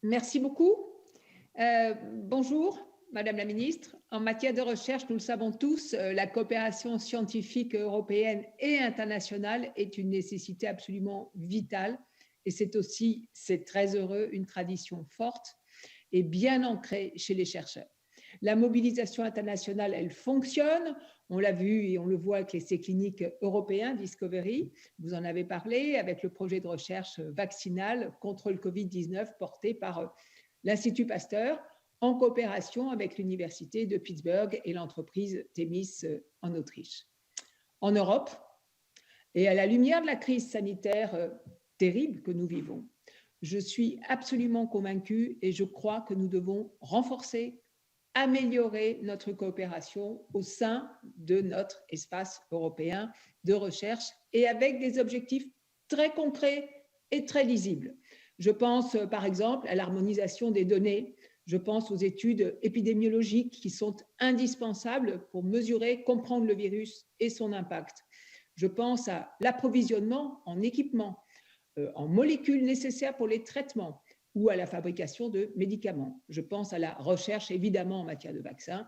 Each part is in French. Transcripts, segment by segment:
Merci beaucoup. Bonjour, Madame la Ministre. En matière de recherche, nous le savons tous, la coopération scientifique européenne et internationale est une nécessité absolument vitale. Et c'est aussi, c'est très heureux, une tradition forte et bien ancrée chez les chercheurs. La mobilisation internationale, elle fonctionne. On l'a vu et on le voit avec l'essai clinique européen Discovery. Vous en avez parlé avec le projet de recherche vaccinale contre le Covid-19 porté par l'Institut Pasteur en coopération avec l'Université de Pittsburgh et l'entreprise Themis en Autriche. En Europe, et à la lumière de la crise sanitaire terrible que nous vivons, je suis absolument convaincue et je crois que nous devons renforcer, améliorer notre coopération au sein de notre espace européen de recherche et avec des objectifs très concrets et très lisibles. Je pense par exemple à l'harmonisation des données, je pense aux études épidémiologiques qui sont indispensables pour mesurer, comprendre le virus et son impact. Je pense à l'approvisionnement en équipements, en molécules nécessaires pour les traitements ou à la fabrication de médicaments. Je pense à la recherche, évidemment, en matière de vaccins.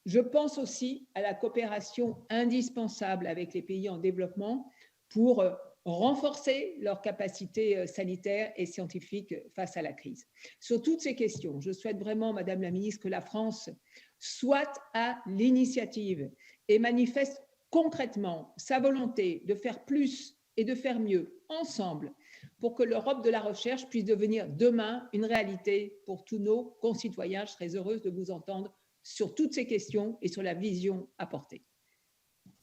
Je pense aussi à la coopération indispensable avec les pays en développement pour renforcer leurs capacités sanitaires et scientifiques face à la crise. Sur toutes ces questions, je souhaite vraiment, Madame la Ministre, que la France soit à l'initiative et manifeste concrètement sa volonté de faire plus et de faire mieux ensemble pour que l'Europe de la recherche puisse devenir demain une réalité pour tous nos concitoyens. Je serais heureuse de vous entendre sur toutes ces questions et sur la vision apportée.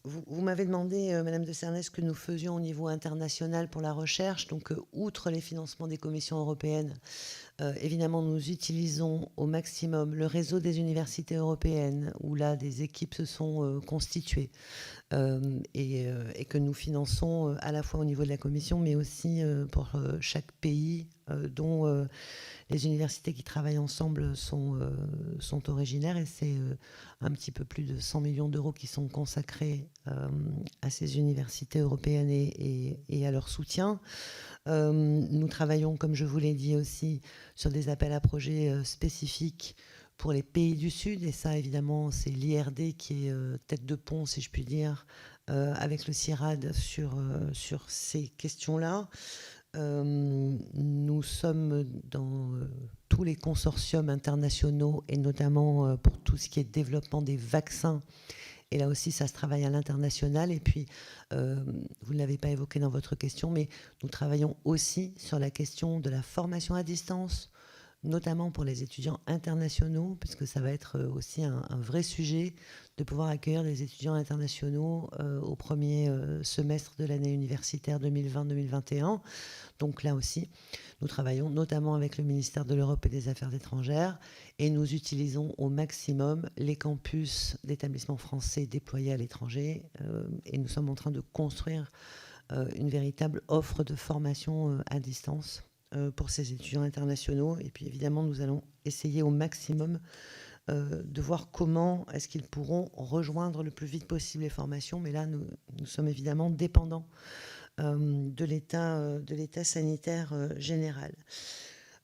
Vous m'avez demandé, Madame de Cernay, ce que nous faisions au niveau international pour la recherche. Donc, outre les financements des commissions européennes, évidemment, nous utilisons au maximum le réseau des universités européennes, où là, des équipes se sont constituées et que nous finançons à la fois au niveau de la Commission, mais aussi pour chaque pays dont les universités qui travaillent ensemble sont originaires. Et c'est un petit peu plus de 100 millions d'euros qui sont consacrés à ces universités européennes et à leur soutien. Nous travaillons, comme je vous l'ai dit aussi, sur des appels à projets spécifiques pour les pays du Sud, et ça, évidemment, c'est l'IRD qui est tête de pont, si je puis dire, avec le CIRAD sur ces questions-là. Nous sommes dans tous les consortiums internationaux, et notamment pour tout ce qui est développement des vaccins. Et là aussi, ça se travaille à l'international. Et puis, vous ne l'avez pas évoqué dans votre question, mais nous travaillons aussi sur la question de la formation à distance, notamment pour les étudiants internationaux, puisque ça va être aussi un vrai sujet de pouvoir accueillir des étudiants internationaux au premier semestre de l'année universitaire 2020-2021. Donc là aussi, nous travaillons notamment avec le ministère de l'Europe et des Affaires étrangères et nous utilisons au maximum les campus d'établissements français déployés à l'étranger et nous sommes en train de construire une véritable offre de formation à distance pour ces étudiants internationaux. Et puis évidemment, nous allons essayer au maximum de voir comment est-ce qu'ils pourront rejoindre le plus vite possible les formations. Mais là, nous sommes évidemment dépendants de l'état sanitaire général.